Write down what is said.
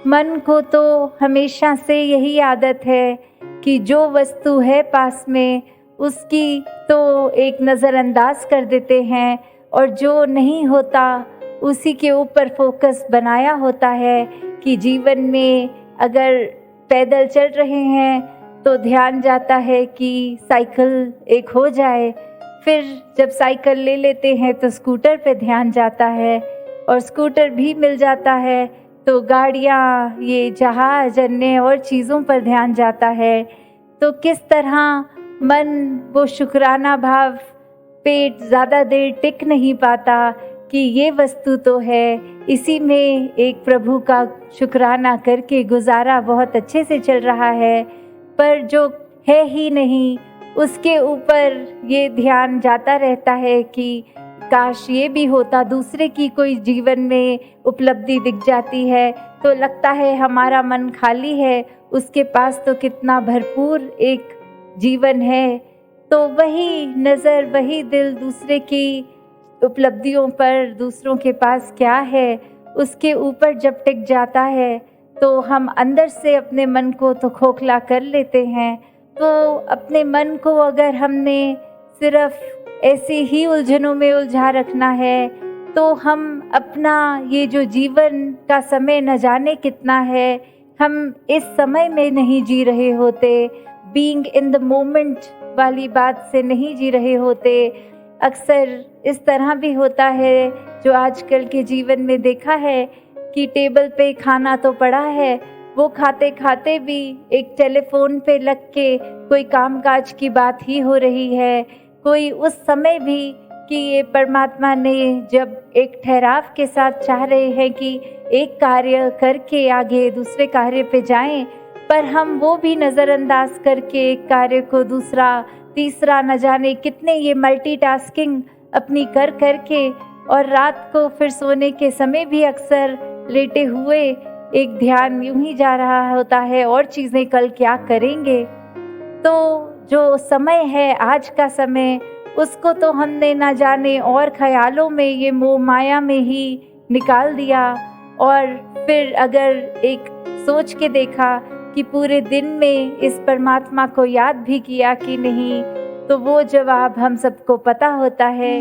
मन को तो हमेशा से यही आदत है कि जो वस्तु है पास में उसकी तो एक नज़रअंदाज कर देते हैं और जो नहीं होता उसी के ऊपर फोकस बनाया होता है कि जीवन में अगर पैदल चल रहे हैं तो ध्यान जाता है कि साइकिल एक हो जाए, फिर जब साइकिल ले लेते हैं तो स्कूटर पे ध्यान जाता है और स्कूटर भी मिल जाता है तो गाड़ियाँ, ये जहाज, अन्य और चीज़ों पर ध्यान जाता है। तो किस तरह मन वो शुक्राना भाव पे ज़्यादा देर टिक नहीं पाता कि ये वस्तु तो है, इसी में एक प्रभु का शुक्राना करके गुजारा बहुत अच्छे से चल रहा है, पर जो है ही नहीं उसके ऊपर ये ध्यान जाता रहता है कि काश ये भी होता, दूसरे की कोई जीवन में उपलब्धि दिख जाती है तो लगता है हमारा मन खाली है, उसके पास तो कितना भरपूर एक जीवन है। तो वही नज़र, वही दिल दूसरे की उपलब्धियों पर, दूसरों के पास क्या है उसके ऊपर जब टिक जाता है तो हम अंदर से अपने मन को तो खोखला कर लेते हैं। तो अपने मन को अगर हमने सिर्फ ऐसे ही उलझनों में उलझा रखना है तो हम अपना ये जो जीवन का समय न जाने कितना है, हम इस समय में नहीं जी रहे होते, बीइंग इन द मोमेंट वाली बात से नहीं जी रहे होते। अक्सर इस तरह भी होता है, जो आजकल के जीवन में देखा है कि टेबल पे खाना तो पड़ा है, वो खाते खाते भी एक टेलीफोन पे लग के कोई कामकाज की बात ही हो रही है, कोई उस समय भी कि ये परमात्मा ने जब एक ठहराव के साथ चाह रहे हैं कि एक कार्य करके आगे दूसरे कार्य पे जाएं, पर हम वो भी नज़रअंदाज करके एक कार्य को दूसरा तीसरा न जाने कितने ये मल्टीटास्किंग अपनी कर करके, और रात को फिर सोने के समय भी अक्सर लेटे हुए एक ध्यान यूं ही जा रहा होता है और चीज़ें कल क्या करेंगे। तो जो समय है आज का समय, उसको तो हमने ना जाने और ख्यालों में, ये मोह माया में ही निकाल दिया। और फिर अगर एक सोच के देखा कि पूरे दिन में इस परमात्मा को याद भी किया कि नहीं, तो वो जवाब हम सबको पता होता है